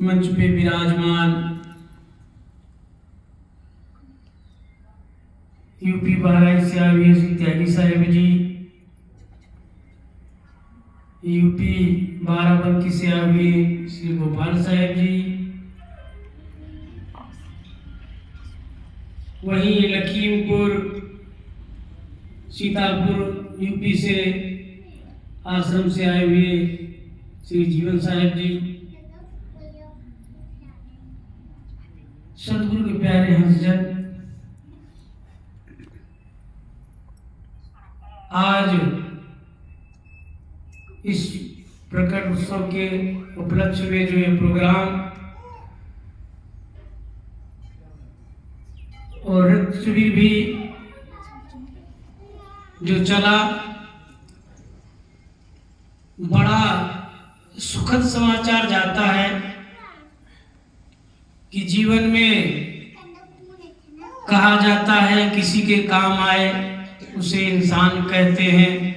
मंच पे विराजमान यूपी बहराइच से आए हुए श्री त्यागी साहेब जी, यूपी बाराबंकी से आए हुए श्री गोपाल साहेब जी, वहीं लखीमपुर सीतापुर यूपी से आश्रम से आए हुए श्री जीवन साहेब जी, सदगुरु के प्यारे हंसजन, आज इस प्रकट उत्सव के उपलक्ष्य में जो ये प्रोग्राम और रक्त शिविर भी जो चला, बड़ा सुखद समाचार जाता है कि जीवन में कहा जाता है किसी के काम आए उसे इंसान कहते हैं,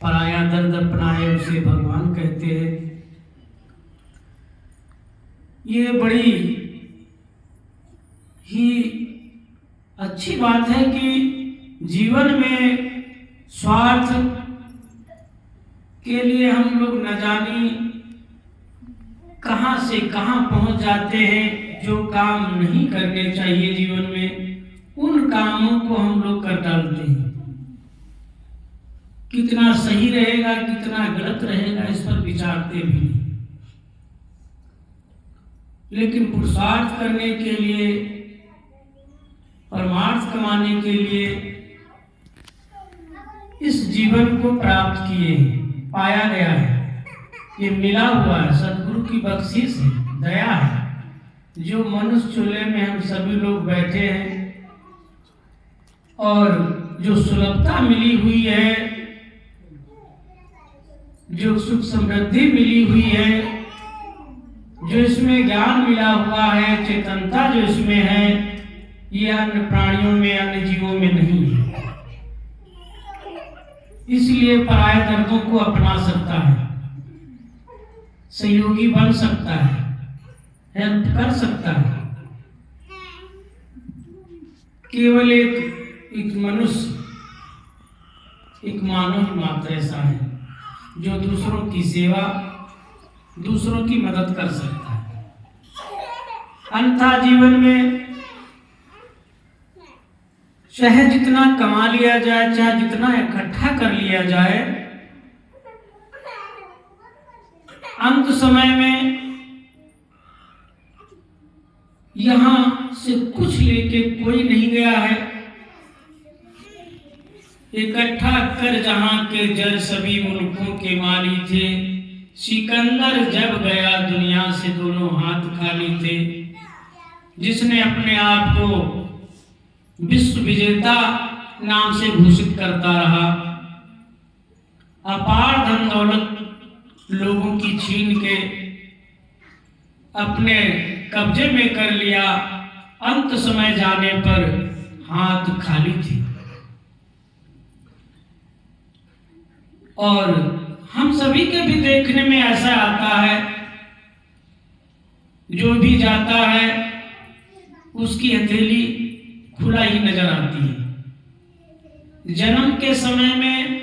पराया दर्द अपनाए उसे भगवान कहते हैं। ये बड़ी ही अच्छी बात है कि जीवन में स्वार्थ के लिए हम लोग न जाने कहां से कहां पहुंच जाते हैं। जो काम नहीं करने चाहिए जीवन में, उन कामों को हम लोग कर डालते हैं। कितना सही रहेगा कितना गलत रहेगा इस पर विचारते भी नहीं, लेकिन पुरुषार्थ करने के लिए, परमार्थ कमाने के लिए इस जीवन को प्राप्त किए, पाया गया है। ये मिला हुआ है, सदगुरु की बख्शिश है, दया है। जो मनुष्य चूल्हे में हम सभी लोग बैठे हैं और जो सुलभता मिली हुई है, जो सुख समृद्धि मिली हुई है, जो इसमें ज्ञान मिला हुआ है, चेतनता जो इसमें है, ये अन्य प्राणियों में, अन्य जीवों में नहीं है। इसलिए पराये दर्दों को अपना सकता है, सहयोगी बन सकता है, हेल्प कर सकता है। केवल एक मनुष्य, एक मानव ही मात्र ऐसा है जो दूसरों की सेवा, दूसरों की मदद कर सकता है। अन्यथा जीवन में चाहे जितना कमा लिया जाए, चाहे जितना इकट्ठा कर लिया जाए, अंत समय में यहां से कुछ लेके कोई नहीं गया है। इकट्ठा कर जहां के जर सभी मुल्कों के माली थे, सिकंदर जब गया दुनिया से दोनों हाथ खाली थे। जिसने अपने आप को विश्व विजेता नाम से घोषित करता रहा, अपार धन दौलत लोगों की छीन के अपने कब्जे में कर लिया, अंत समय जाने पर हाथ खाली थे। और हम सभी के भी देखने में ऐसा आता है, जो भी जाता है उसकी हथेली खुला ही नजर आती है। जन्म के समय में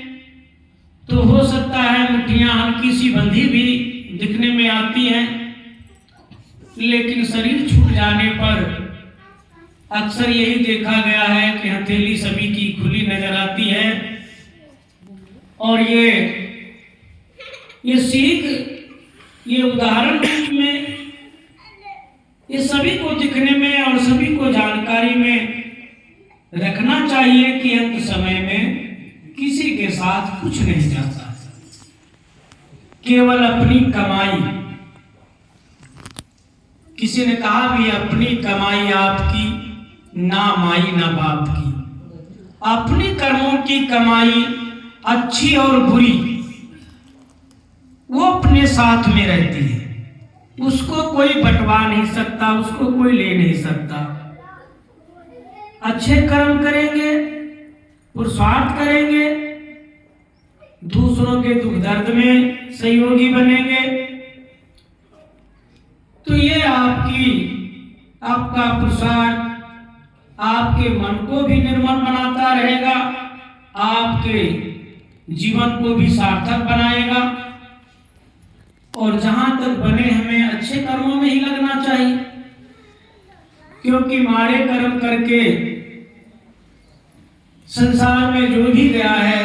तो हो सकता है मुट्ठियां हल्की सी बंधी भी दिखने में आती हैं, लेकिन शरीर छूट जाने पर अक्सर यही देखा गया है कि हथेली सभी की खुली नजर आती है। और ये सीख, ये उदाहरण रूप में ये सभी को दिखने में और सभी को जानकारी में रखना चाहिए कि अंत समय में किसी के साथ कुछ नहीं जाता, केवल अपनी कमाई। किसी ने कहा भी, अपनी कमाई आपकी, ना माई ना बाप की। अपनी कर्मों की कमाई अच्छी और बुरी वो अपने साथ में रहती है, उसको कोई बंटवा नहीं सकता, उसको कोई ले नहीं सकता। अच्छे कर्म करेंगे, पुरुषार्थ करेंगे, दूसरों के दुख दर्द में सहयोगी बनेंगे, तो ये आपका प्रसाद आपके मन को भी निर्मल बनाता रहेगा, आपके जीवन को भी सार्थक बनाएगा। और जहां तक बने हमें अच्छे कर्मों में ही लगना चाहिए, क्योंकि माड़े कर्म करके संसार में जो भी गया है,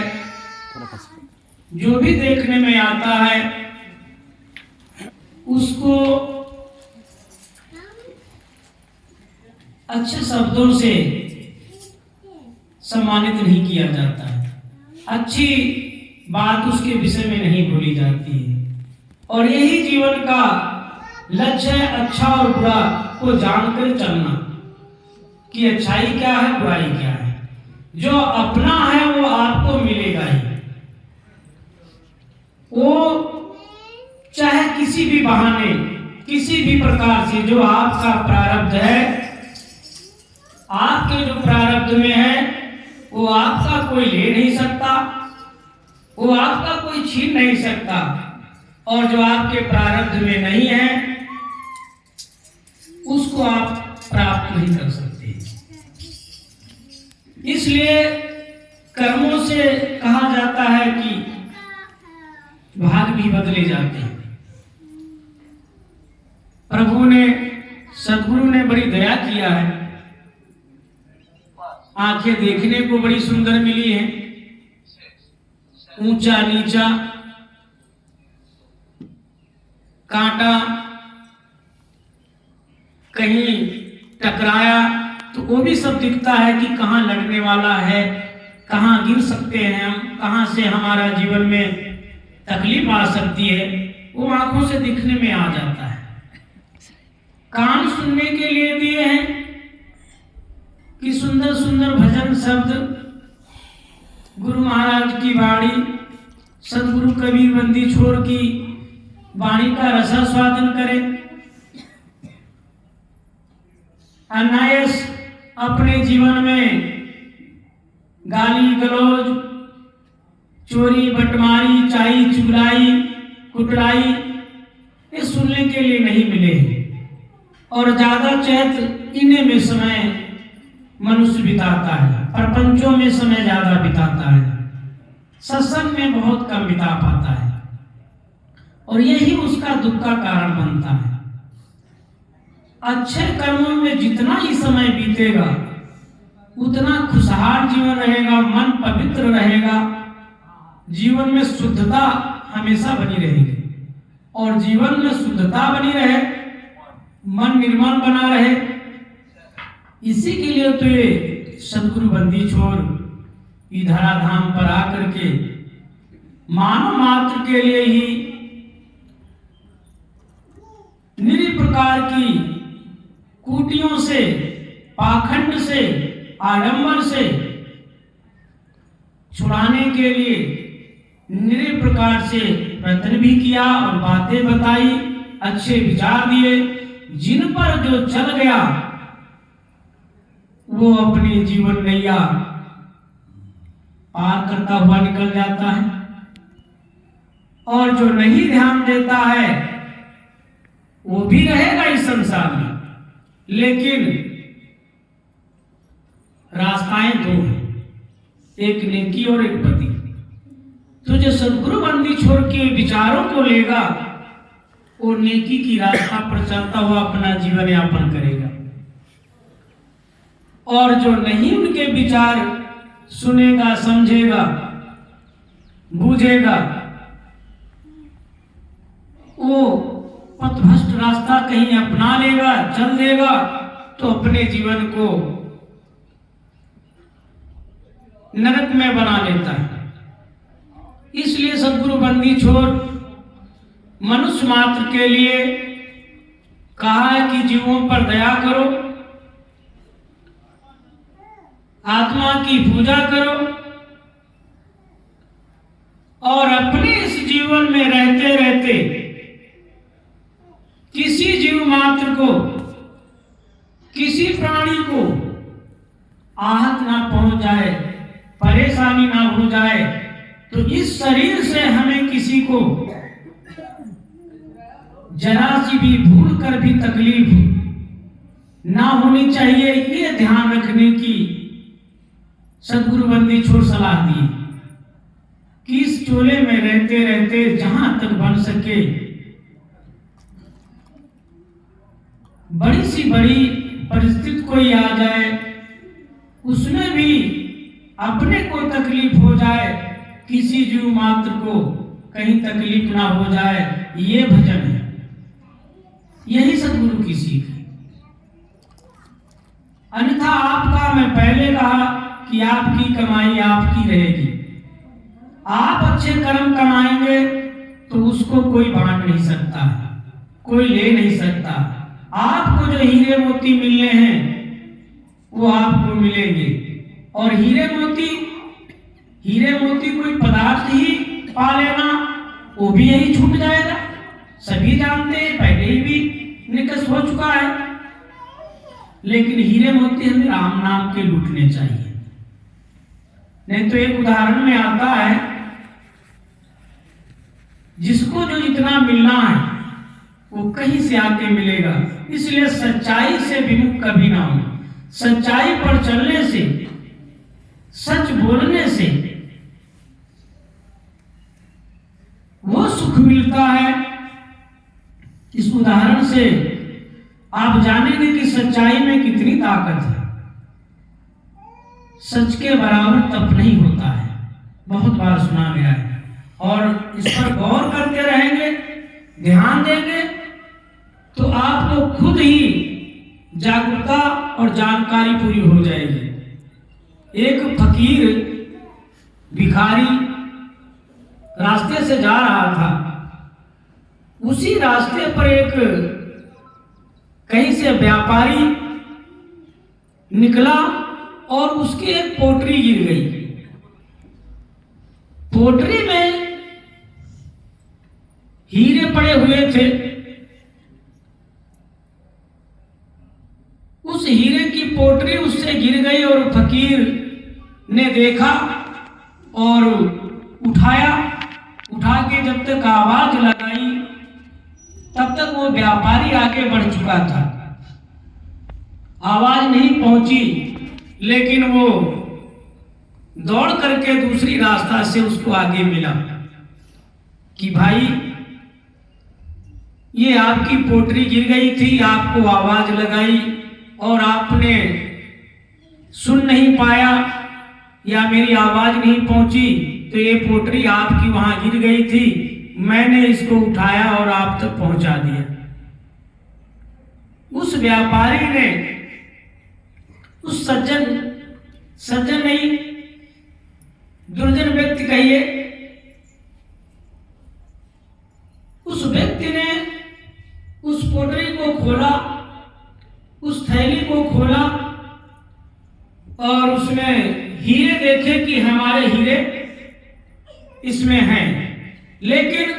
जो भी देखने में आता है, उसको अच्छे शब्दों से सम्मानित नहीं किया जाता है, अच्छी बात उसके विषय में नहीं बोली जाती है। और यही जीवन का लक्ष्य है, अच्छा और बुरा को जानकर चलना कि अच्छाई क्या है, बुराई क्या है। जो अपना है वो आपको मिलेगा ही, वो चाहे किसी भी बहाने, किसी भी प्रकार से जो आपका प्रारब्ध है, आपके जो प्रारब्ध में है, वो आपका कोई ले नहीं सकता, वो आपका कोई छीन नहीं सकता। और जो आपके प्रारब्ध में नहीं है, उसको आप प्राप्त नहीं कर सकते। इसलिए कर्मों से कहा जाता है कि भाग भी बदले जाते हैं। प्रभु ने, सदगुरु ने बड़ी दया किया है, आंखें देखने को बड़ी सुंदर मिली है, ऊंचा नीचा, कांटा कहीं टकराया तो वो भी सब दिखता है कि कहाँ लगने वाला है, कहाँ गिर सकते हैं हम, कहाँ से हमारा जीवन में तकलीफ आ सकती है, वो आंखों से दिखने में आ जाता है। कान सुनने के लिए दिए हैं कि सुंदर सुंदर भजन शब्द, गुरु महाराज की वाणी, सदगुरु कबीर बंदी छोड़ की वाणी का रसास्वादन करें। अनायास अपने जीवन में गाली गलौज, चोरी बटमारी, चाई चुगलाई, कुटलाई, ये सुनने के लिए नहीं मिले। और ज्यादा चैत इन्हीं में समय मनुष्य बिताता है, प्रपंचों में समय ज्यादा बिताता है, सत्संग में बहुत कम बिता पाता है, और यही उसका दुख का कारण बनता है। अच्छे कर्मों में जितना ही समय बीतेगा उतना खुशहाल जीवन रहेगा, मन पवित्र रहेगा, जीवन में शुद्धता हमेशा बनी रहेगी। और जीवन में शुद्धता बनी रहे, मन निर्मल बना रहे, इसी के लिए तो ये सदगुरु बंदी छोड़ ई धराधाम पर आकर के मानव मात्र के लिए ही निरी प्रकार की कूटियों से, पाखंड से, आडंबर से छुड़ाने के लिए निरी प्रकार से प्रयत्न भी किया और बातें बताई, अच्छे विचार दिए, जिन पर जो चल गया वो अपनी जीवन नैया पार करता हुआ निकल जाता है। और जो नहीं ध्यान देता है वो भी रहेगा इस संसार में, लेकिन रास्ताएं दो हैं, एक नेकी और एक बदी। तो जो सदगुरु बंदी छोड़ के विचारों को लेगा वो नेकी की रास्ता पर चलता हुआ अपना जीवन यापन करेगा। और जो नहीं उनके विचार सुनेगा, समझेगा, बूझेगा, वो पथभ्रष्ट रास्ता कहीं अपना लेगा, चल देगा, तो अपने जीवन को नरक में बना लेता है। इसलिए सदगुरु बंदी छोड़ मनुष्य मात्र के लिए कहा है कि जीवों पर दया करो, आत्मा की पूजा करो, और अपने इस जीवन में रहते रहते किसी जीव मात्र को, किसी प्राणी को आहत ना पहुंच जाए, परेशानी ना हो जाए, तो इस शरीर से हमें किसी को जरा सी भी भूल कर भी तकलीफ ना होनी चाहिए, ये ध्यान रखने की सदगुरु बंदी छोड़ सलाह दी कि इस चोले में रहते रहते जहां तक बन सके बड़ी सी बड़ी परिस्थिति कोई आ जाए, उसमें भी अपने को तकलीफ हो जाए, किसी जीव मात्र को कहीं तकलीफ ना हो जाए, ये भजन है। यही सदगुरु की सीख है। अन्यथा आपका, मैं पहले कहा कि आपकी कमाई आपकी रहेगी। आप अच्छे कर्म कमाएंगे तो उसको कोई बांट नहीं सकता, कोई ले नहीं सकता। आपको जो हीरे मोती मिलने हैं वो आपको मिलेंगे, और हीरे मोती कोई पदार्थ ही पा लेना, वो भी यही छूट जाएगा। सभी जानते हैं, पहले ही भी निकस हो चुका है। लेकिन हीरे मोती हमें राम नाम के लूटने चाहिए। नहीं तो एक उदाहरण में आता है, जिसको जो जितना मिलना है वो कहीं से आके मिलेगा। इसलिए सच्चाई से विमुख कभी ना हो। सच्चाई पर चलने से, सच बोलने से वो सुख मिलता है। इस उदाहरण से आप जानेंगे कि सच्चाई में कितनी ताकत है। सच के बराबर तप नहीं होता है, बहुत बार सुना गया है। और इस पर गौर करते रहेंगे, ध्यान देंगे, तो आपको खुद ही जागरूकता और जानकारी पूरी हो जाएगी। एक फकीर भिखारी रास्ते से जा रहा था। उसी रास्ते पर एक कहीं से व्यापारी निकला और उसकी एक पोटरी गिर गई। पोटरी में हीरे पड़े हुए थे। उस हीरे की पोटरी उससे गिर गई और फकीर ने देखा और उठाया। उठा के जब तक आवाज लगाई तब तक वो व्यापारी आगे बढ़ चुका था। आवाज नहीं पहुंची, लेकिन वो दौड़ करके दूसरी रास्ता से उसको आगे मिला कि भाई ये आपकी पोटरी गिर गई थी, आपको आवाज लगाई और आपने सुन नहीं पाया या मेरी आवाज नहीं पहुंची, तो ये पोटरी आपकी वहां गिर गई थी, मैंने इसको उठाया और आप तक पहुंचा दिया। उस व्यापारी ने उस सज्जन नहीं, दुर्जन व्यक्ति कहिए, उस व्यक्ति ने उस पोटरी को खोला, उस थैली को खोला और उसमें हीरे देखे कि हमारे हीरे इसमें हैं। लेकिन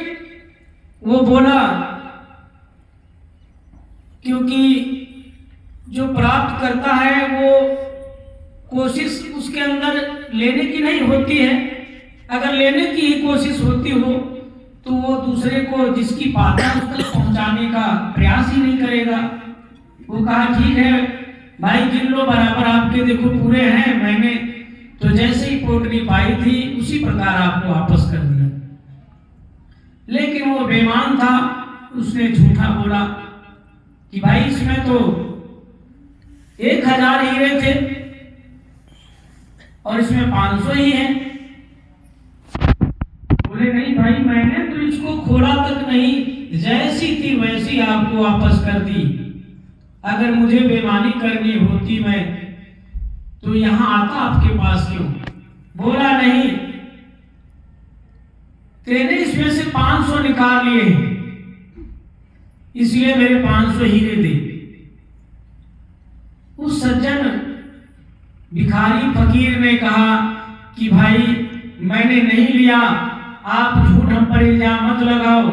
वो बोला, क्योंकि जो प्राप्त करता है वो कोशिश उसके अंदर लेने की नहीं होती है। अगर लेने की ही कोशिश होती हो तो वो दूसरे को जिसकी पाता है उस तक पहुंचाने का प्रयास ही नहीं करेगा। वो कहा ठीक है भाई, गिन लो बराबर, आपके देखो पूरे हैं, मैंने तो जैसे ही पोटरी पाई थी उसी प्रकार आपको वापस कर दिया। लेकिन वो बेईमान था, उसने झूठा बोला कि भाई इसमें तो 1000 हीरे थे और इसमें 500 ही हैं। बोले नहीं भाई, मैंने तो इसको खोला तक नहीं, जैसी थी वैसी आपको वापस कर दी। अगर मुझे बेईमानी करनी होती मैं तो यहां आता आपके पास क्यों? बोला नहीं, तेरे इसमें से 500 निकाल लिए इसलिए मेरे 500 हीरे दे। उस सज्जन भिखारी फकीर ने कहा कि भाई मैंने नहीं लिया, आप झूठ हम पर इल्जाम मत लगाओ।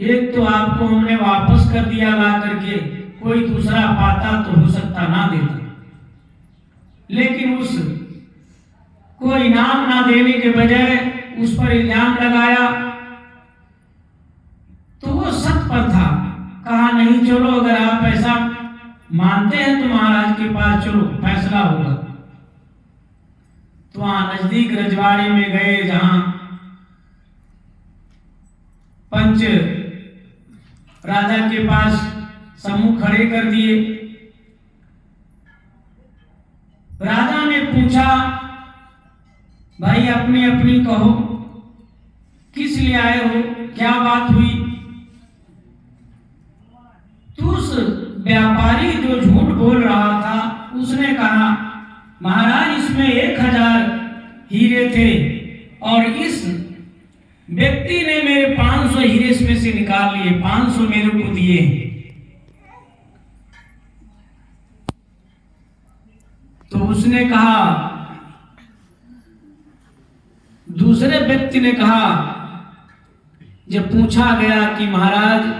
एक तो आपको हमने वापस कर दिया ला करके, कोई दूसरा पाता तो हो सकता ना देता, लेकिन उस को इनाम ना देने के बजाय उस पर इल्जाम लगाया तो वो सत्य पर था। चलो, अगर आप ऐसा मानते हैं तो महाराज के पास चलो, फैसला होगा। तो वहां नजदीक रजवाड़े में गए, जहां पंच राजा के पास समूह खड़े कर दिए। राजा ने पूछा, भाई अपनी अपनी कहो, किस लिए आए हो, क्या बात हुई? तो उस व्यापारी जो झूठ बोल रहा था उसने कहा, महाराज इसमें 1000 हीरे थे और इस व्यक्ति ने मेरे 500 हीरे इसमें से निकाल लिए, 500 मेरे को दिए। तो उसने कहा, दूसरे व्यक्ति ने कहा, जब पूछा गया कि महाराज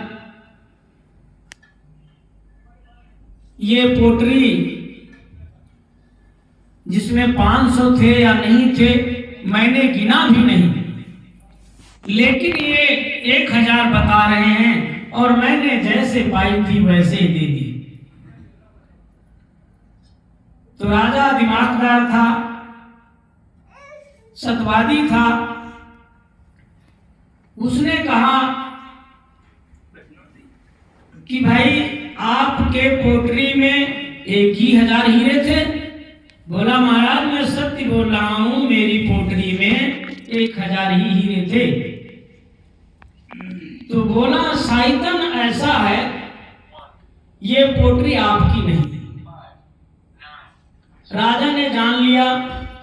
ये पोटरी जिसमें 500 थे या नहीं थे, मैंने गिना भी नहीं, लेकिन ये 1000 बता रहे हैं और मैंने जैसे पाई थी वैसे ही दे दी। तो राजा दिमागदार था, सत्यवादी था। उसने कहा कि भाई आपके पोटरी में 1000 हीरे थे? बोला, महाराज मैं सत्य बोल रहा हूं, मेरी पोटरी में 1000 ही हीरे थे। तो बोला, शायतन ऐसा है, ये पोटरी आपकी नहीं। राजा ने जान लिया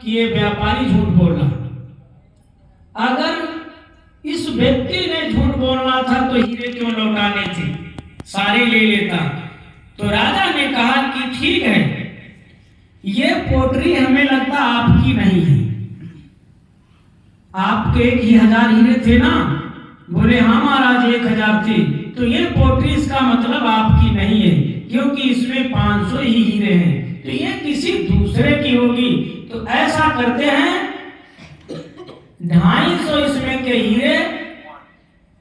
कि ये व्यापारी झूठ बोल रहा। अगर इस व्यक्ति ने झूठ बोलना था तो हीरे क्यों लौटाने थे, सारे ले लेता। तो राजा ने कहा कि ठीक है, ये पोटरी हमें लगता आपकी नहीं है, आपके 1000 हीरे थे ना? बोले, हाँ महाराज 1000 थे। तो ये पोटरी इसका मतलब आपकी नहीं है, क्योंकि इसमें 500 ही हीरे हैं, तो ये किसी दूसरे की होगी। तो ऐसा करते हैं, 250 इसमें के हीरे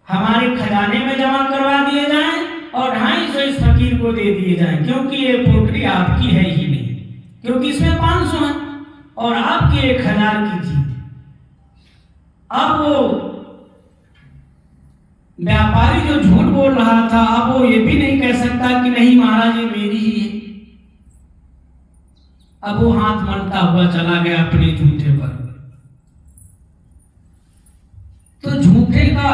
हमारे खजाने में जमा करवा दिए जाएं और 250 इस फकीर को दे दिए जाएं, क्योंकि ये पोटरी आपकी है ही नहीं, क्योंकि इसमें 500 है और आपकी 1000 की थी। अब वो व्यापारी जो झूठ बोल रहा था, अब वो ये भी नहीं कह सकता कि नहीं महाराज ये मेरी ही है। अब वो हाथ मलता हुआ चला गया अपने झूठे पर। तो झूठे का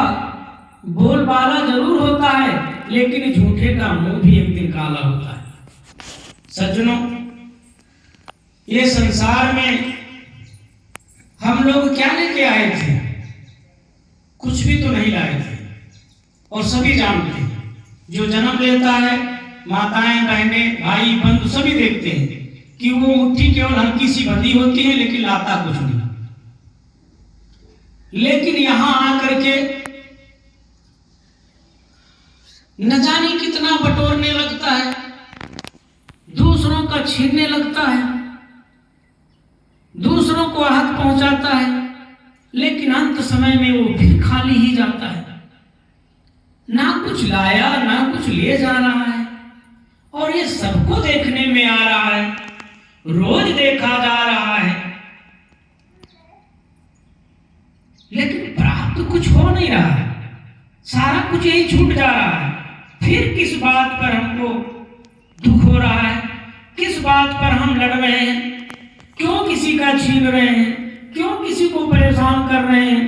बोलबाला जरूर होता है, लेकिन झूठे का मुंह भी एक दिन काला होता है। सज्जनों, ये संसार में हम लोग क्या लेके आए थे? कुछ भी तो नहीं लाए थे। और सभी जानते हैं, जो जन्म लेता है, माताएं, बहनें, भाई, बंधु सभी देखते हैं कि वो मुट्ठी केवल हल्की सी भरी होती है, लेकिन लाता कुछ नहीं। लेकिन यहां आकर के न जाने कितना बटोरने लगता है, दूसरों का छीनने लगता है, दूसरों को आहत पहुंचाता है, लेकिन अंत समय में वो फिर खाली ही जाता है। ना कुछ लाया, ना कुछ ले जा रहा है, और ये सबको देखने में आ रहा है, रोज देखा जा रहा है, लेकिन प्राप्त कुछ हो नहीं रहा है। सारा कुछ यही छूट जा रहा है। फिर किस बात पर हमको दुख हो रहा है? किस बात पर हम लड़ रहे हैं? क्यों किसी का छीन रहे हैं? क्यों किसी को परेशान कर रहे हैं?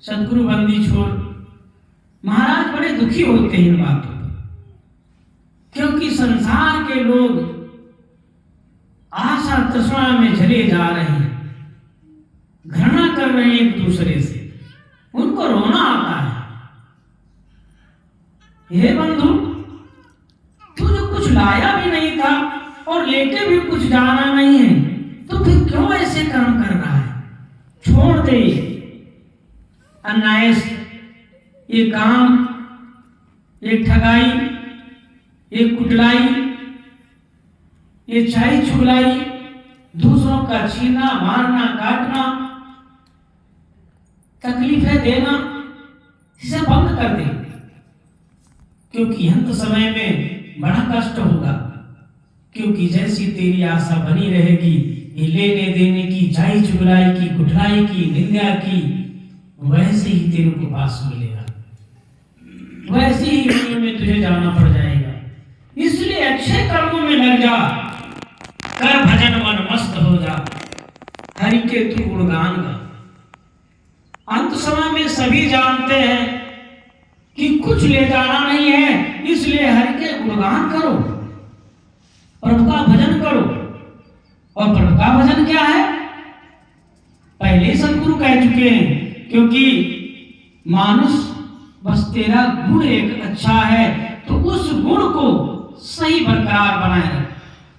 सदगुरु बंदी छोड़ महाराज बड़े दुखी होते हैं इन बातों पर, क्योंकि संसार के लोग आशा तृष्णा में जले जा रहे हैं, घृणा कर रहे हैं एक दूसरे से, उनको रोना आता है। हे बंधु, तू जो कुछ लाया भी नहीं था और लेके भी कुछ जाना नहीं है, तो फिर क्यों ऐसे कर्म कर रहा है? छोड़ दे अन्याय, ये काम, ये ठगाई, ये कुटलाई, ये चाई चुगलाई, दूसरों का छीनना, मारना, काटना, तकलीफें देना, इसे बंद कर दे। क्योंकि अंत समय में बड़ा कष्ट होगा। क्योंकि जैसी तेरी आशा बनी रहेगी ये लेने देने की, जाई चुगलाई की, कुटलाई की, निंदा की, वैसे ही तेरे को पास मिलेगा, वैसे ही दुनिया में तुझे जाना पड़ जाएगा। इसलिए अच्छे कर्मों में लग जा, कर भजन मन मस्त हो जा, हरि के तू गुणगान गा। अंत समय में सभी जानते हैं कि कुछ ले जाना नहीं है, इसलिए हरि के गुणगान करो, प्रभु का भजन करो। और प्रभु का भजन क्या है? पहले सदगुरु कह चुके हैं, क्योंकि मानुष बस तेरा गुण एक अच्छा है तो उस गुण को सही बरकरार बनाए रख,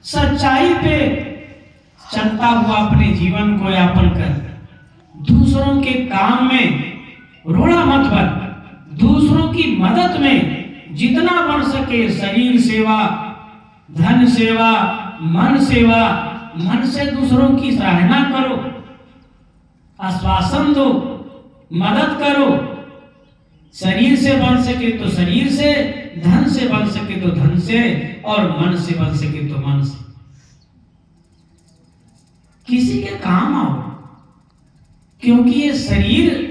सच्चाई पे चलता हुआ अपने जीवन को यापन कर, दूसरों के काम में रोड़ा मत बन, दूसरों की मदद में जितना बढ़ सके शरीर सेवा, धन सेवा, मन सेवा, मन से दूसरों की सराहना करो, आश्वासन दो, मदद करो। शरीर से बन सके तो शरीर से, धन से बन सके तो धन से, और मन से बन सके तो मन से। किसी के काम आओ, क्योंकि ये शरीर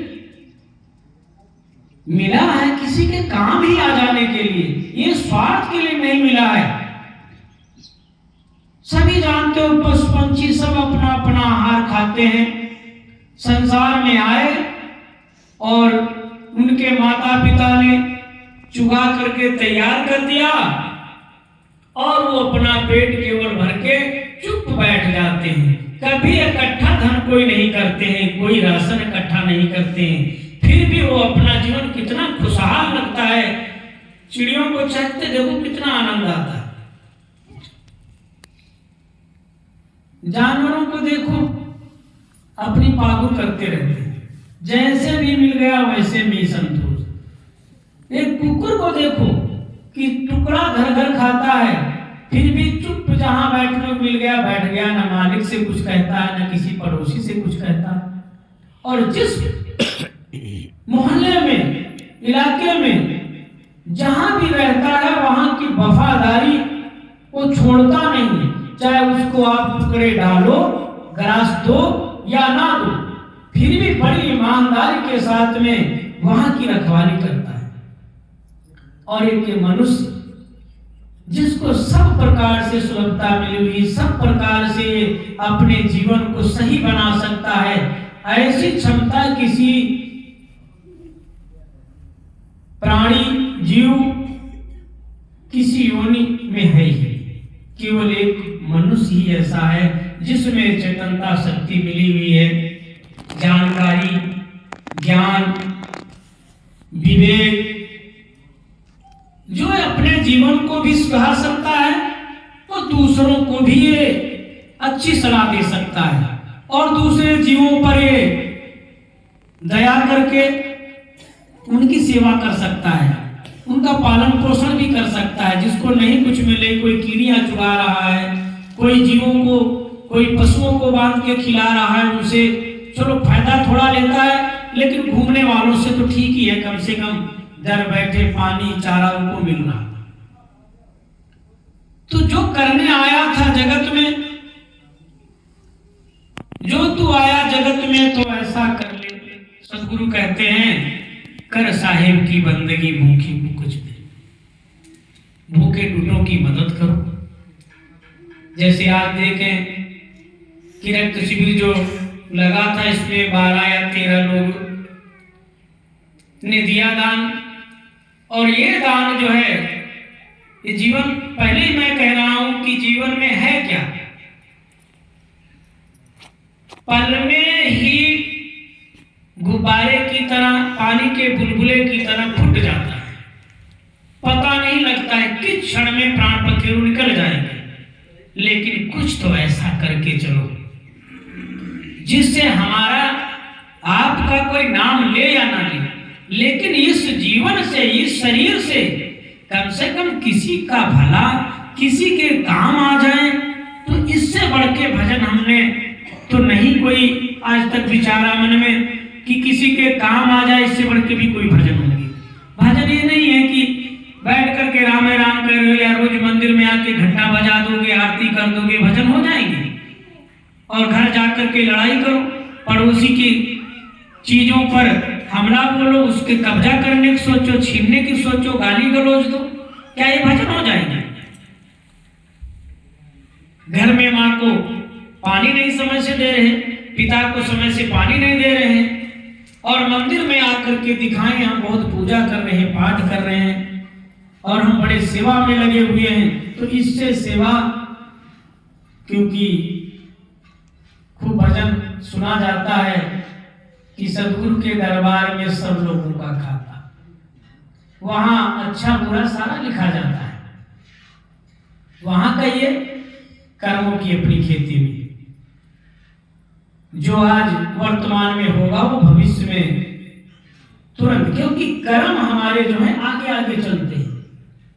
मिला है किसी के काम ही आ जाने के लिए, ये स्वार्थ के लिए नहीं मिला है। सभी जानते हो पशु पंछी सब अपना अपना आहार खाते हैं, संसार में आए और उनके माता पिता ने चुगा करके तैयार कर दिया और वो अपना पेट केवल भर के चुप बैठ जाते हैं। कभी इकट्ठा धन कोई नहीं करते हैं, कोई राशन इकट्ठा नहीं करते हैं, फिर भी वो अपना जीवन कितना खुशहाल लगता है। चिड़ियों को चहकते देखो कितना आनंद आता है, जानवरों को देखो अपनी पागुर करते रहते हैं, जैसे भी मिल गया वैसे में संतोष। एक कुकुर को देखो कि टुकड़ा घर घर खाता है, फिर भी चुप जहां बैठने को मिल गया बैठ गया, ना मालिक से कुछ कहता है ना किसी पड़ोसी से कुछ कहता है। और जिस मोहल्ले में, इलाके में जहां भी रहता है वहां की वफादारी वो छोड़ता नहीं है, चाहे उसको आप टुकड़े डालो, ग्रास दो या ना दो, फिर भी बड़ी ईमानदारी के साथ में वहां की रखवाली करता है। और एक मनुष्य जिसको सब प्रकार से सुलभता मिली हुई, सब प्रकार से अपने जीवन को सही बना सकता है, ऐसी क्षमता किसी प्राणी जीव किसी योनि में है ही। केवल एक मनुष्य ही ऐसा है जिसमें चेतनता शक्ति मिली हुई है, जानकारी, ज्ञान, विवेक, जो अपने जीवन को भी सुधार सकता है तो दूसरों को भी ये अच्छी सलाह दे सकता है और दूसरे जीवों पर ये दया करके उनकी सेवा कर सकता है, उनका पालन पोषण भी कर सकता है। जिसको नहीं कुछ मिले, कोई कीड़ियां चुरा रहा है, कोई जीवों को, कोई पशुओं को बांध के खिला रहा है, उनसे चलो फायदा थोड़ा लेता है, लेकिन घूमने वालों से तो ठीक ही है, कम से कम दर बैठे पानी चारा उनको मिल रहा। तो जो करने आया था जगत में, जो तू आया जगत में तो ऐसा कर ले। सदगुरु कहते हैं कर साहेब की बंदगी, भूखी को कुछ दे, भूखे टूटों की मदद करो। जैसे आज देखें कि रक्त शिविर जो लगा था, इसमें 12 या 13 लोग ने दिया दान। और ये दान जो है ये जीवन, पहले ही मैं कह रहा हूं कि जीवन में है क्या, पल में ही गुब्बारे की तरह, पानी के बुलबुले की तरह फूट जाता है, पता नहीं लगता है किस क्षण में प्राण पखेरु निकल जाएंगे। लेकिन कुछ तो ऐसा करके चलो जिससे हमारा आपका कोई नाम ले या ना ले, लेकिन इस जीवन से, इस शरीर से कम किसी का भला, किसी के काम आ जाए, तो इससे बढ़ के भजन हमने तो नहीं कोई आज तक विचारा मन में कि किसी के काम आ जाए, इससे बढ़ के भी कोई भजन होंगे। भजन ये नहीं है कि बैठ करके राम राम कर रहे हो या रोज मंदिर में आके घंटा बजा दोगे, आरती कर दोगे, भजन हो जाएंगे। और घर जाकर के लड़ाई करो, पड़ोसी की चीजों पर हमला बोलो, उसके कब्जा करने की सोचो, छीनने की सोचो, गाली गलौज दो, क्या ये भजन हो जाएंगे? घर में माँ को पानी नहीं समय से दे रहे, पिता को समय से पानी नहीं दे रहे हैं, और मंदिर में आकर के दिखाएं हम बहुत पूजा कर रहे हैं, पाठ कर रहे हैं और हम बड़े सेवा में लगे हुए हैं। तो इससे सेवा, क्योंकि खूब भजन सुना जाता है कि सदगुरु के दरबार में सब लोगों का खाता, वहां अच्छा बुरा सारा लिखा जाता है। वहां कहिए कर्मों की अपनी खेती में, जो आज वर्तमान में होगा वो भविष्य में तुरंत, क्योंकि कर्म हमारे जो है आगे आगे चलते हैं।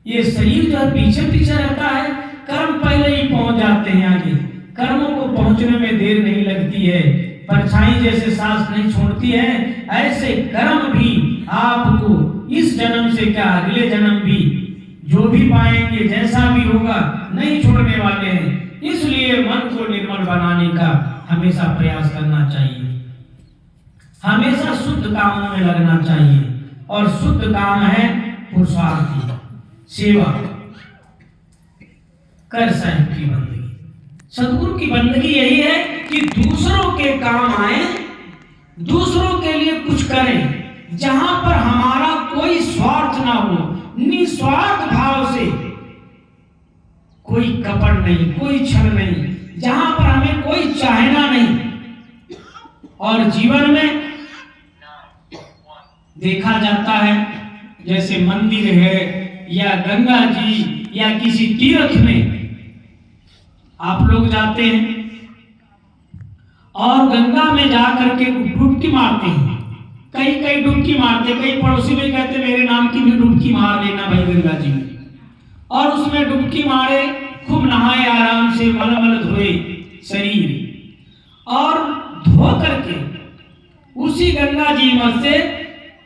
ये शरीर जो है पीछे पीछे रहता है, कर्म पहले ही पहुंच जाते हैं आगे। कर्मों को पहुंचने में देर नहीं लगती है। परछाई जैसे सांस नहीं छोड़ती है, ऐसे कर्म भी आपको इस जन्म से क्या अगले जन्म भी जो भी पाएंगे, जैसा भी होगा, नहीं छोड़ने वाले हैं। इसलिए मन को निर्मल बनाने का हमेशा प्रयास करना चाहिए, हमेशा शुद्ध कामों में लगना चाहिए। और शुद्ध काम है पुरुषार्थ, सेवा, कर साहिब की बंदगी। सदगुरु की बंदगी यही है कि दूसरों के काम आए, दूसरों के लिए कुछ करें, जहां पर हमारा कोई स्वार्थ ना हो, निस्वार्थ भाव से, कोई कपट नहीं, कोई छल नहीं, जहां पर हमें कोई चाहना नहीं। और जीवन में देखा जाता है जैसे मंदिर है या गंगा जी या किसी तीर्थ में आप लोग जाते हैं और गंगा में जाकर के डुबकी मारते हैं। कई डुबकी मारते, कई पड़ोसी में कहते मेरे नाम की भी डुबकी मार लेना भाई गंगा जी में। और उसमें डुबकी मारे, खूब नहाए, आराम से मलमल धोए शरीर, और धो करके उसी गंगा जी में से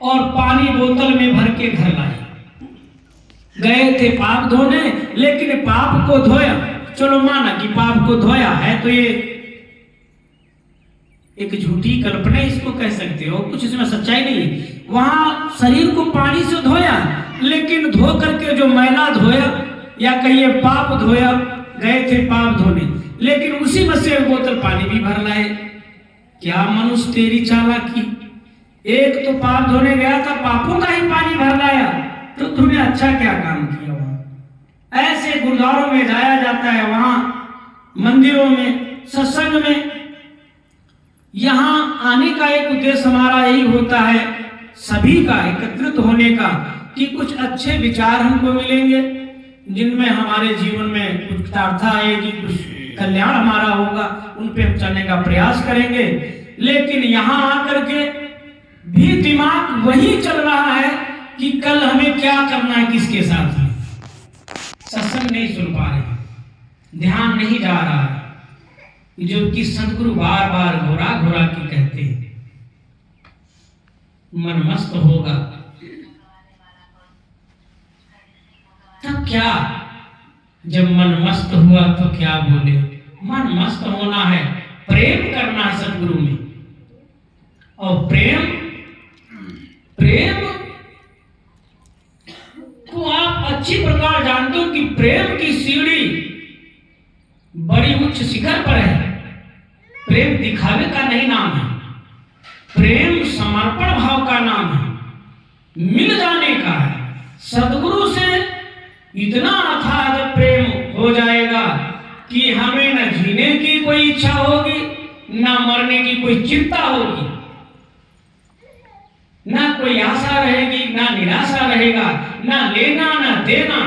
और पानी बोतल में भर के घर लाए। गए थे पाप धोने, लेकिन पाप को धोया, चलो माना कि पाप को धोया है, तो ये एक झूठी कल्पना इसको कह सकते हो, कुछ इसमें सच्चाई नहीं। वहां शरीर को पानी से धोया, लेकिन धो करके जो मैला धोया या कहिए पाप धोया, गए थे पाप धोने, लेकिन उसी में से बोतल पानी भी भर लाए। क्या मनुष्य तेरी चालाकी, एक तो पाप धोने गया था, पापों का ही पानी भर लाया, तो तूने अच्छा क्या काम किया। वहां ऐसे गुरुद्वारों में जाया जाता है, वहां मंदिरों में, सत्संग में, यहां आने का एक उद्देश्य हमारा यही होता है, सभी का एकत्रित होने का, कि कुछ अच्छे विचार हमको मिलेंगे, जिनमें हमारे जीवन में कुछ सार्थता आएगी, कुछ कल्याण हमारा होगा, उन पे हम चलने का प्रयास करेंगे। लेकिन यहाँ आकर के भी दिमाग वही चल रहा है कि कल हमें क्या करना है, किसके साथ में। सत्संग नहीं सुन पा रहे, ध्यान नहीं जा रहा है, जो कि सदगुरु बार बार घोरा घोरा के कहते हैं। मन मस्त होगा तब क्या, जब मन मस्त हुआ तो क्या बोले, मन मस्त होना है, प्रेम करना है सदगुरु में। और प्रेम को आप अच्छी प्रकार जानते हो कि प्रेम की सीढ़ी बड़ी उच्च शिखर पर है। प्रेम दिखावे का नहीं नाम है, प्रेम समर्पण भाव का नाम है, मिल जाने का है। सदगुरु से इतना अथाह जब प्रेम हो जाएगा कि हमें न जीने की कोई इच्छा होगी, न मरने की कोई चिंता होगी, न कोई आशा रहेगी, न निराशा रहेगा, न लेना न देना,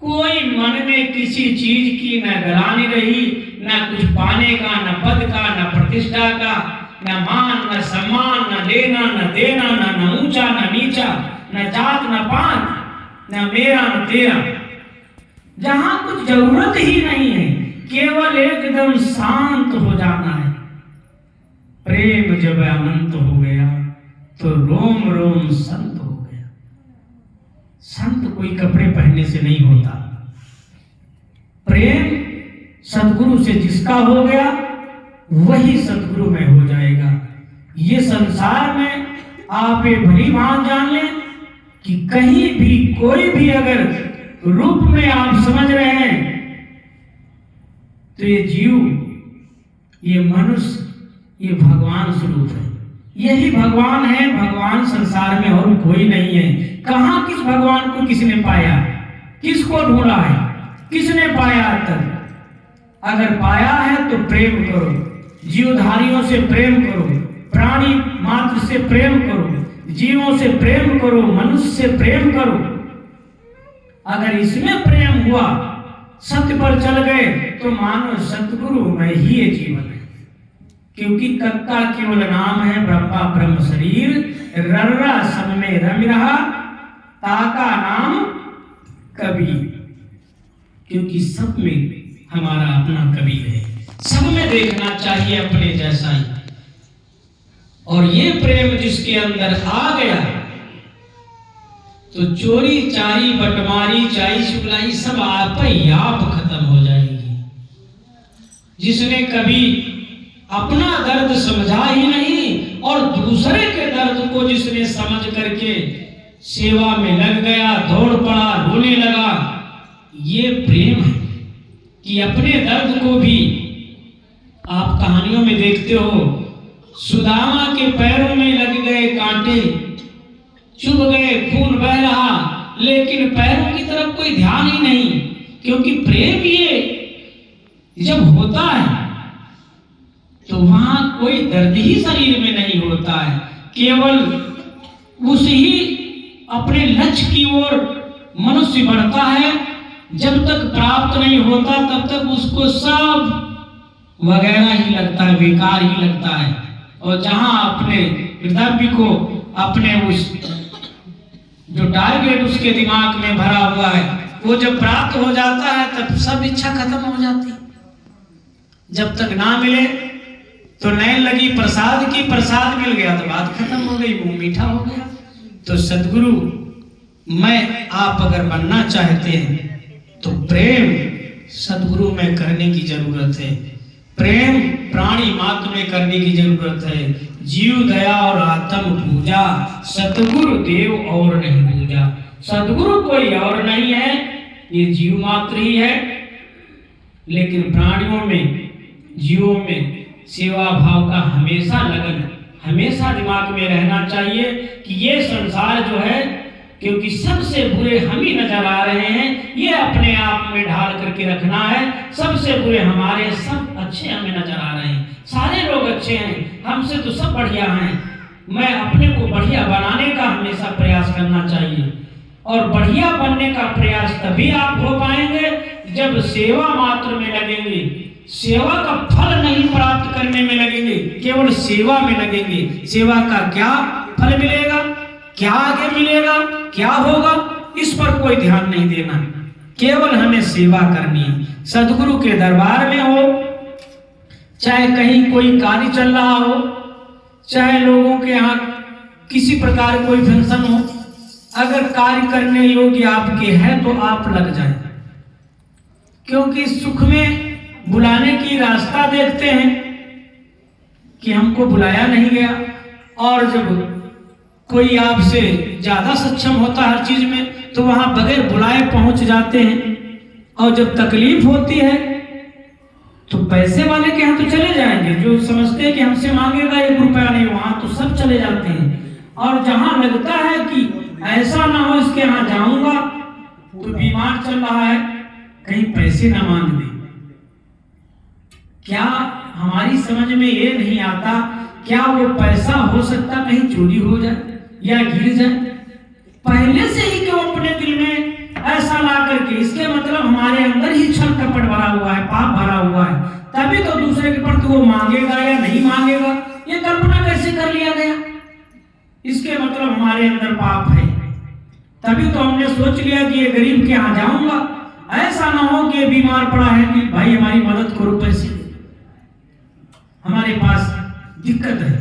कोई मन में किसी चीज की न ग्लानि रही, न कुछ पाने का, न पद का, न प्रतिष्ठा का, न मान न सम्मान, न लेना न देना, न ऊंचा न नीचा, न जात न पात, न मेरा न तेरा। जहां कुछ जरूरत ही नहीं है, केवल एकदम शांत हो जाना है। प्रेम जब अनंत हो गया तो रोम रोम संत हो गया। संत कोई कपड़े पहनने से नहीं होता। प्रेम सदगुरु से जिसका हो गया वही सदगुरु में हो जाएगा। ये संसार में आप ये भली भांति जान लें कि कहीं भी कोई भी अगर रूप में आप समझ रहे हैं तो ये जीव, ये मनुष्य, ये भगवान स्वरूप है। यही भगवान है। भगवान संसार में और कोई नहीं है। कहाँ किस भगवान को किसने पाया, किसको ढूंढा है, किसने पाया आज तक? अगर पाया है तो प्रेम करो, जीवधारियों से प्रेम करो, प्राणी मात्र से प्रेम करो, जीवों से प्रेम करो, मनुष्य से प्रेम करो। अगर इसमें प्रेम हुआ, सत्य पर चल गए तो मानो सतगुरु में ही ये जीवन है। क्योंकि कक्का केवल नाम है, ब्रह्मा ब्रह्म शरीर, रर्रा सब में रम रहा, ताका नाम कबीर। क्योंकि सब में हमारा अपना कबीर है। सब में देखना चाहिए अपने जैसा ही। और ये प्रेम जिसके अंदर आ गया तो चोरी चारी बटमारी चाई चुगलाई सब आप ही आप खत्म हो जाएगी। जिसने कभी अपना दर्द समझा ही नहीं और दूसरे के दर्द को जिसने समझ करके सेवा में लग गया, दौड़ पड़ा, रोने लगा, ये प्रेम है। कि अपने दर्द को भी आप कहानियों में देखते हो, सुदामा के पैरों में लग गए कांटे, चुभ गए, खून बह रहा, लेकिन पैरों की तरफ कोई ध्यान ही नहीं। क्योंकि प्रेम ये जब होता है तो वहां कोई दर्द ही शरीर में नहीं होता है। केवल उस ही अपने लक्ष्य की ओर मनुष्य बढ़ता है। जब तक प्राप्त नहीं होता तब तक उसको सब वगैरह ही लगता है, बेकार ही लगता है। और जहां अपने हृदय को, अपने उस जो टारगेट उसके दिमाग में भरा हुआ है, वो जब प्राप्त हो जाता है तब सब इच्छा खत्म हो जाती है। जब तक ना मिले तो नैन लगी प्रसाद की, प्रसाद मिल गया तो बात खत्म हो गई, मुंह मीठा हो गया। तो सदगुरु मैं आप अगर बनना चाहते हैं तो प्रेम सदगुरु में करने की जरूरत है। प्रेम प्राणी मात्र में करने की जरूरत है। जीव दया और आत्म पूजा, सतगुरु देव और नहीं पूजा। सदगुरु कोई और नहीं है, ये जीव मात्र ही है। लेकिन प्राणियों में, जीवों में सेवा भाव का हमेशा लगन, हमेशा दिमाग में रहना चाहिए कि ये संसार जो है, क्योंकि सबसे बुरे हम ही नजर आ रहे हैं, ये अपने आप में ढाल करके रखना है। सबसे बुरे हमारे, सब अच्छे हमें नजर आ रहे हैं। सारे लोग अच्छे हैं, हमसे तो सब बढ़िया हैं। मैं अपने को बढ़िया बनाने का हमेशा प्रयास करना चाहिए। और बढ़िया बनने का प्रयास तभी आप हो पाएंगे जब सेवा मात्र में लगेंगे, सेवा का फल नहीं प्राप्त करने में लगेंगे, केवल सेवा में लगेंगे। सेवा का क्या फल मिलेगा, क्या आगे मिलेगा, क्या होगा, इस पर कोई ध्यान नहीं देना। केवल हमें सेवा करनी है। सदगुरु के दरबार में हो, चाहे कहीं कोई कार्य चल रहा हो, चाहे लोगों के यहाँ किसी प्रकार कोई फंक्शन हो, अगर कार्य करने योग्य आपके हैं तो आप लग जाएं। क्योंकि सुख में बुलाने की रास्ता देखते हैं कि हमको बुलाया नहीं गया। और जब कोई आपसे ज्यादा सक्षम होता हर चीज में तो वहां बगैर बुलाए पहुंच जाते हैं। और जब तकलीफ होती है तो पैसे वाले के यहाँ तो चले जाएंगे, जो समझते हैं कि हमसे मांगेगा 1 रुपया नहीं, वहां तो सब चले जाते हैं। और जहां लगता है कि ऐसा ना हो इसके यहाँ जाऊंगा, तो बीमार चल रहा है, कहीं पैसे ना मांग दे। क्या हमारी समझ में ये नहीं आता, क्या वो पैसा हो सकता कहीं चोरी हो जाए या गिर जाए? पहले से ही क्यों अपने दिल में ऐसा ला करके, इसके मतलब हमारे अंदर ही छल कपट भरा हुआ है, पाप भरा हुआ है। तभी तो दूसरे के प्रति वो मांगेगा या नहीं मांगेगा, ये कल्पना कैसे कर लिया गया? इसके मतलब हमारे अंदर पाप है। तभी तो हमने सोच लिया कि ये गरीब के यहाँ जाऊंगा, ऐसा ना हो कि ये बीमार पड़ा है कि भाई हमारी मदद करो, पैसे हमारे पास दिक्कत है।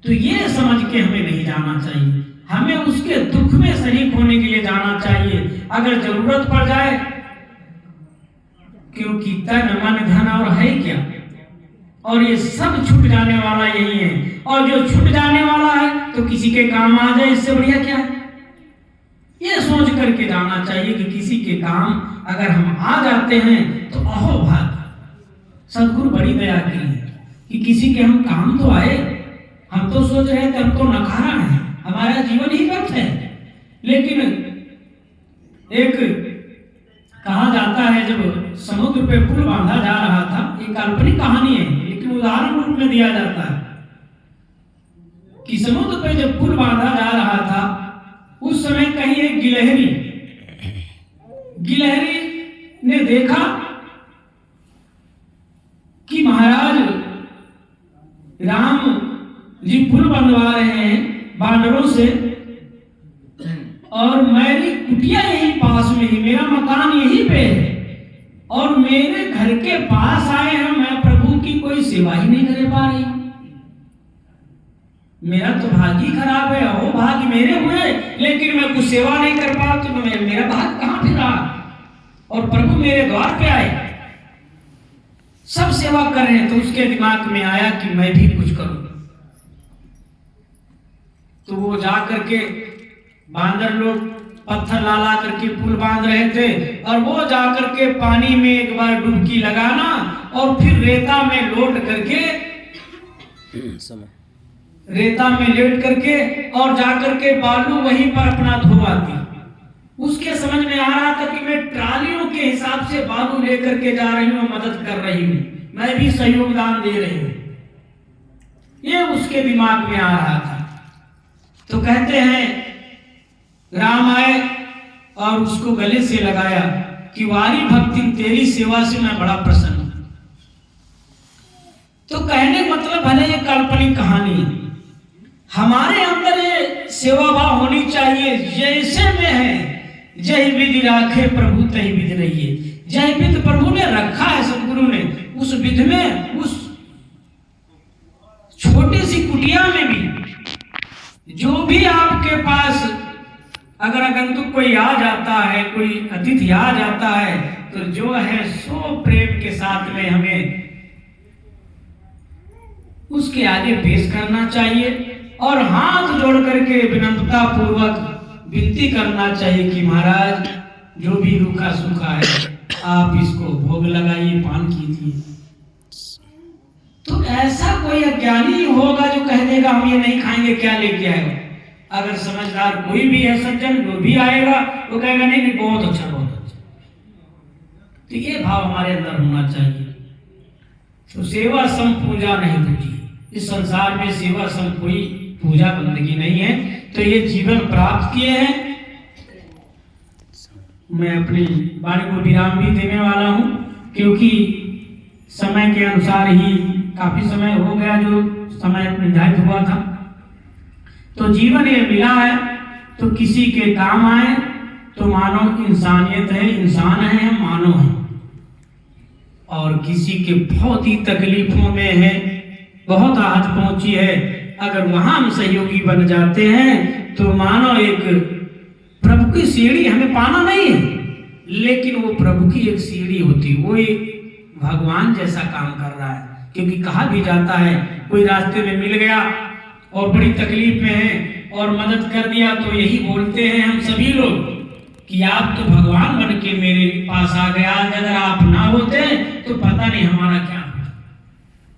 तो ये समझ के हमें नहीं जाना चाहिए। हमें उसके दुख में शरीक होने के लिए जाना चाहिए। अगर जरूरत पड़ जाए, क्योंकि तन मन धन और है क्या, और ये सब छूट जाने वाला यही है, और जो छूट जाने वाला है तो किसी के काम आ जाए, इससे बढ़िया क्या है। ये सोच करके जाना चाहिए कि किसी के काम अगर हम आ जाते हैं तो अहो भाग। सदगुरु बड़ी दया की है कि किसी के हम काम तो आए। हम तो सोच रहे थे हम तो नकारा है, हमारा जीवन ही व्यर्थ है। लेकिन एक कहा जाता है, जब समुद्र पे पुल बांधा जा रहा था, एक काल्पनिक कहानी है लेकिन उदाहरण रूप में दिया जाता है कि समुद्र पे जब पुल बांधा जा रहा था, उस समय कहीं एक गिलहरी ने देखा कि महाराज राम जी पुल बनवा रहे हैं बानरों से, और मेरी कुटिया यही पास में ही, मेरा मकान यहीं पे है, और मेरे घर के पास आए हैं, मैं प्रभु की कोई सेवा ही नहीं कर पा रही। मेरा तो भाग्य खराब है, ओ भाग्य मेरे हुए, लेकिन मैं कुछ सेवा नहीं कर पा, तो मेरा भाग्य कहां फिर रहा। और प्रभु मेरे द्वार पे आए, सब सेवा कर रहे हैं, तो उसके दिमाग में आया कि मैं भी कुछ करूं। तो वो जा करके, बांदर लोग पत्थर ला ला करके पुल बांध रहे थे, और वो जा करके पानी में एक बार डुबकी लगाना, और फिर रेता में लेट करके और जा करके बालू वहीं पर अपना धोवाती। उसके समझ में आ रहा था कि मैं ट्रालियों के हिसाब से बालू लेकर के जा रही हूँ, मदद कर रही हूँ, मैं भी सहयोगदान दे रही हूँ। ये उसके दिमाग में आ रहा था। तो कहते हैं राम आए और उसको गले से लगाया कि वारी भक्ति तेरी सेवा से मैं बड़ा प्रसन्न हूं। तो कहने मतलब भले ये काल्पनिक कहानी, हमारे अंदर ये सेवा भाव होनी चाहिए। जैसे में है जय विधि राखे प्रभु तही विधि रहिए। जय विधि प्रभु ने रखा है, सदगुरु ने उस विधि में, उस छोटी सी कुटिया में भी, जो भी आपके पास अगर आगंतुक कोई आ जाता है, कोई अतिथि आ जाता है, तो जो है सो प्रेम के साथ में हमें उसके आगे पेश करना चाहिए, और हाथ जोड़ करके विनम्रता पूर्वक विनती करना चाहिए कि महाराज जो भी रूखा सूखा है आप इसको भोग लगाइए, पान कीजिए। तो ऐसा कोई अज्ञानी होगा जो कह देगा हम ये नहीं खाएंगे, क्या लेके आएगा। अगर समझदार कोई भी है सज्जन, जो भी आएगा वो कहेगा नहीं नहीं बहुत अच्छा, बहुत अच्छा। तो ये भाव हमारे अंदर होना चाहिए। तो सेवा सम पूजा नहीं पूजी, इस संसार में सेवा सम कोई पूजा बंदगी नहीं है। तो ये जीवन प्राप्त किए हैं। मैं अपनी वाणी को विराम भी देने वाला हूं, क्योंकि समय के अनुसार ही काफी समय हो गया जो समय निर्धारित हुआ था। तो जीवन ये मिला है तो किसी के काम आए, तो मानो इंसानियत है, इंसान है, हम मानव हैं। और किसी के बहुत ही तकलीफों में है, बहुत आहत पहुंची है, अगर वहां हम सहयोगी बन जाते हैं तो मानो एक प्रभु की सीढ़ी हमें पाना नहीं है, लेकिन वो प्रभु की एक सीढ़ी होती, वो एक भगवान जैसा काम कर रहा है। क्योंकि कहा भी जाता है कोई रास्ते में मिल गया और बड़ी तकलीफ में है और मदद कर दिया, तो यही बोलते हैं हम सभी लोग कि आप तो भगवान बन के मेरे पास आ गया, अगर आप ना होते तो पता नहीं हमारा क्या होता।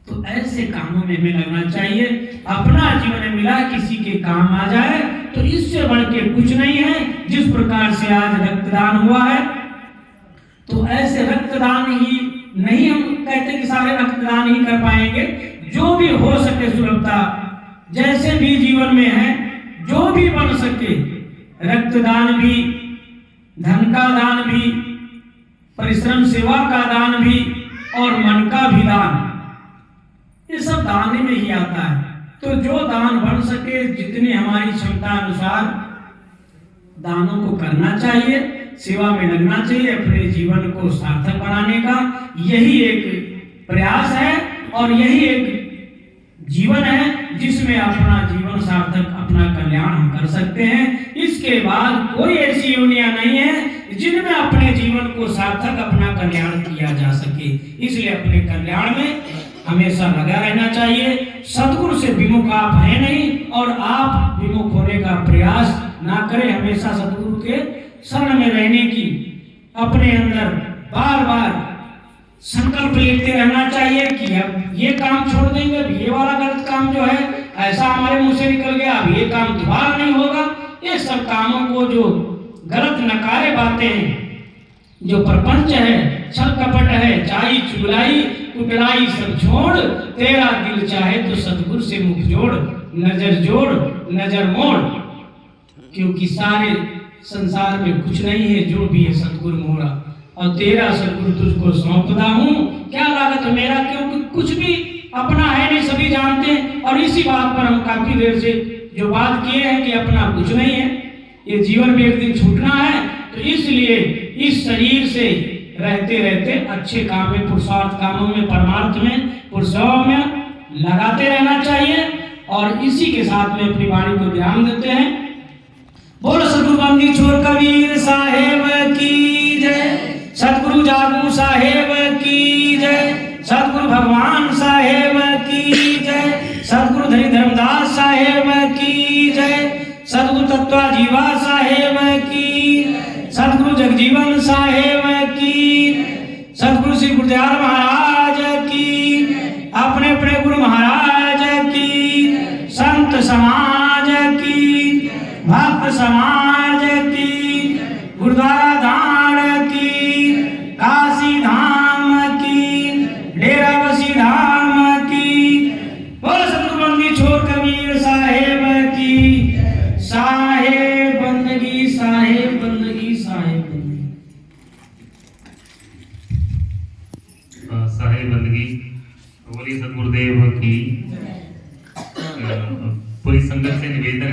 तो ऐसे कामों में हमें लगना चाहिए। अपना जीवन मिला किसी के काम आ जाए तो इससे बढ़ के कुछ नहीं है। जिस प्रकार से आज रक्तदान हुआ है, तो ऐसे रक्तदान ही नहीं, हम कहते कि सारे रक्तदान ही कर पाएंगे, जो भी हो सके सुलभता जैसे भी जीवन में है, जो भी बन सके, रक्तदान भी, धन का दान भी, परिश्रम सेवा का दान भी और मन का भी दान, ये सब दान में ही आता है। तो जो दान बन सके, जितनी हमारी क्षमता अनुसार दानों को करना चाहिए, सेवा में लगना चाहिए, अपने जीवन को सार्थक बनाने का यही एक प्रयास है और यही एक जीवन है जिसमें अपना जीवन सार्थक, अपना कल्याण हम कर सकते हैं। इसके बाद कोई ऐसी योनियां नहीं है जिनमें अपने जीवन को सार्थक, अपना कल्याण किया जा सके। इसलिए अपने कल्याण में हमेशा लगा रहना चाहिए। सद्गुरु से विमुख आप हैं नहीं और आप विमुख होने का प्रयास ना करें। हमेशा सद्गुरु के शरण में रहने की अपने अंदर बार बार संकल्प लेते रहना चाहिए कि अब ये काम छोड़ देंगे, अब ये वाला गलत काम जो है ऐसा हमारे मुंह से निकल गया, अब ये काम दोबारा नहीं होगा। ये सब कामों को, जो गलत नकारे बातें हैं, जो प्रपंच है, छल कपट है, चाई चुगलाई कुटलाई सब छोड़, तेरा दिल चाहे तो सतगुरु से मुख जोड़, नजर मोड़, क्योंकि सारे संसार में कुछ नहीं है जो भी है सतगुरु मोड़ा, और तेरा सतगुरु तुझको सौंपता हूँ, क्या लागत मेरा, क्योंकि कुछ भी अपना है नहीं, सभी जानते हैं। और इसी बात पर हम काफी देर से जो बात किए हैं कि अपना कुछ नहीं है, ये जीवन में एक दिन छूटना है, तो इसलिए इस शरीर से रहते रहते अच्छे काम में, पुरुषार्थ कामों में, परमार्थ में, पुरुषों में लगाते रहना चाहिए। और इसी के साथ में अपनी वाणी को ध्यान देते हैं। बोल सतगुरु बंदी छोर कबीर साहेब की जय, सतगुरु जागू साहेब की जय, सतगुरु भगवान साहेब की जय, सतगुरु धनी धर्मदास साहेब की जय, सतगुरु तत्वा जीवा साहेब की, सतगुरु जगजीवन साहेब की, सतगुरु श्री गुरुदयाल महाराज की, अपने अपने गुरु महाराज की, संत समाज की, भक्त समाज की, गुरुद्वारा धाम की, काशी धाम की, डेरा बसी धाम की, बोल सतगुरु बंदी छोर कबीर साहेब की, साहेब बंदगी, साहेब बंदगी, साहेब बंदगी, साहेब बंदगी। बोलिए सतगुरुदेव की। पूरी संगत से निवेदन है